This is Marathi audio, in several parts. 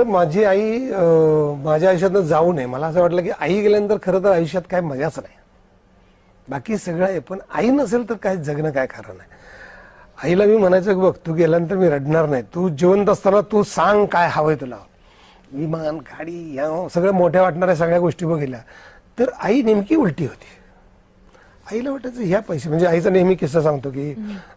माझी आई माझ्या आयुष्यातनं जाऊ नये. मला असं वाटलं की आई गेल्यानंतर खरं तर आयुष्यात काय मजाच नाही. बाकी सगळं आहे, पण आई नसेल तर काय जगणं काय खरं नाही. आईला मी म्हणायचं बघ, तू गेल्यानंतर मी रडणार नाही, तू जिवंत असताना तू सांग काय हवंय तुला. विमान, गाडी, या सगळ्या मोठ्या वाटणाऱ्या सगळ्या गोष्टी बघितल्या तर आई नेमकी उलटी होती. आईला वाटायचं ह्या पैसे, म्हणजे आईचा नेहमी किस्सा सांगतो की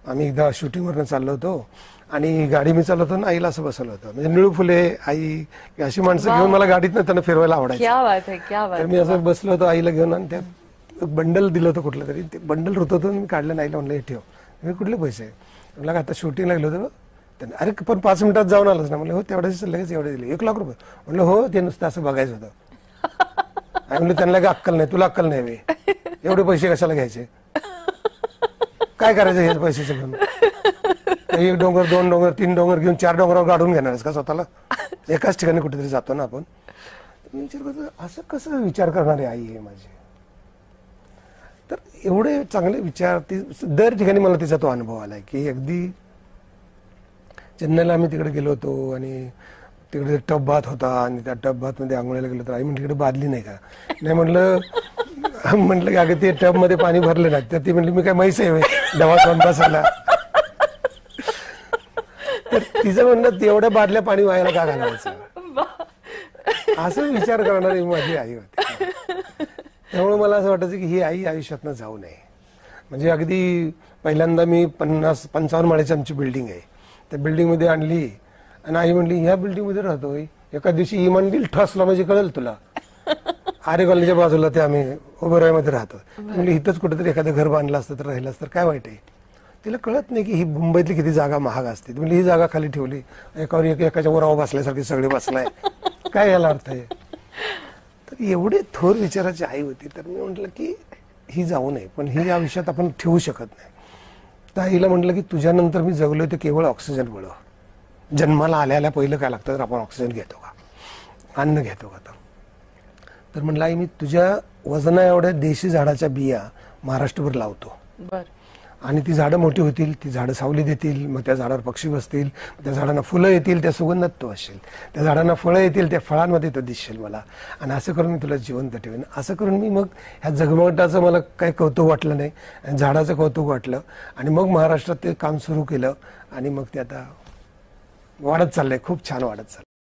आम्ही एकदा शूटिंगवरनं चाललो होतो आणि गाडी मी चालवतो ना, आईला असं बसवलं होतं. म्हणजे निळू फुले, आई अशी माणसं घेऊन मला गाडीतनं त्यांना फिरवायला आवडायचं. तर मी असं बसलो होतो आईला घेऊन आणि त्यात बंडल दिलं होतं कुठलं तरी, ते बंडल रुतवतो मी काढलं, नाही म्हणलं हे ठेव. मी कुठले पैसे म्हणलं आता शूटिंग लागलं होतं. अरे पण 5 मिनिटात जाऊन आलोच ना. म्हणलं हो तेवढ्याच लगेच एवढे दिले, 1 लाख रुपये. म्हणलं हो, ते नुसतं असं बघायचं होतं. आणि म्हणलं त्यांना काय अक्कल नाही, तुला अक्कल नाही वे, एवढे पैसे कशाला घ्यायचे, काय करायचं हे पैसे घेऊन. 1 डोंगर, 2 डोंगर, 3 डोंगर घेऊन 4 डोंगरावर गाडून घेणारच का स्वतःला. एकाच ठिकाणी कुठेतरी जातो ना आपण. विचार करतो असं कसं विचार करणारी आई आहे माझी. तर एवढे चांगले विचार ती दर ठिकाणी मला तिचा तो अनुभव आलाय की अगदी चेन्नईला आम्ही तिकडे गेलो होतो आणि तिकडे टब बाथ होता आणि त्या टब बाथ मध्ये आंघोळीला गेलो तर आई म्हणजे तिकडे बादली नाही का. नाही म्हटलं की अगं ते टब मध्ये पाणी भरले ना, तर ती म्हणली मी काय म्हैस आहे डवात बसायला. तर तिचं म्हणणं तेवढ्या बादल्या पाणी व्हायला का घालायचं, असं विचार करणारी माझी आई होती. त्यामुळे मला असं वाटायचं की ही आई आयुष्यातनं जाऊ नये. म्हणजे अगदी पहिल्यांदा मी 50-55 माळ्याची आमची बिल्डिंग आहे, त्या बिल्डिंग मध्ये आणली आणि आई म्हणली ह्या बिल्डिंग मध्ये राहतोय. एका दिवशी इमान दिल ठसला म्हणजे कळेल तुला, आरे कॉलनीच्या बाजूला ते आम्ही ओबेरॉयमध्ये राहतो. म्हणजे इथंच कुठेतरी एखादं घर बांधलं असतं तर राहिलं असतं तर काय वाईट आहे. तिला कळत नाही की ही मुंबईतली किती जागा महाग असते. म्हणजे ही जागा खाली ठेवली, एकावर एकाच्या वरावर बसल्यासारखे सगळे बसलाय, काय याला अर्थ आहे. तर एवढे थोर विचाराची आई होती. तर मी म्हटलं की ही जाऊ नये, पण ही या आयुष्यात आपण ठेवू शकत नाही. तर आईला म्हटलं की तुझ्यानंतर मी जगलोय ते केवळ ऑक्सिजनमुळं. जन्माला आल्याला पहिलं काय लागतं तर आपण ऑक्सिजन घेतो का, अन्न घेतो का. तर म्हटलं आई मी तुझ्या वजना एवढ्या देशी झाडाच्या बिया महाराष्ट्रभर लावतो आणि ती झाडं मोठी होतील, ती झाडं सावली देतील, मग त्या झाडावर पक्षी बसतील, त्या झाडांना फुलं येतील, त्या सुगंधात तो असेल, त्या झाडांना फळं येतील, त्या फळांमध्ये तो दिसेल मला. आणि असं करून मी तुला जिवंत ठेवेन. असं करून मी मग ह्या जगमगाटाचं मला काही कौतुक वाटलं नाही आणि झाडाचं कौतुक वाटलं. आणि मग महाराष्ट्रात ते काम सुरू केलं आणि मग ते आता वाढत चाललंय, खूप छान वाढत चाललंय.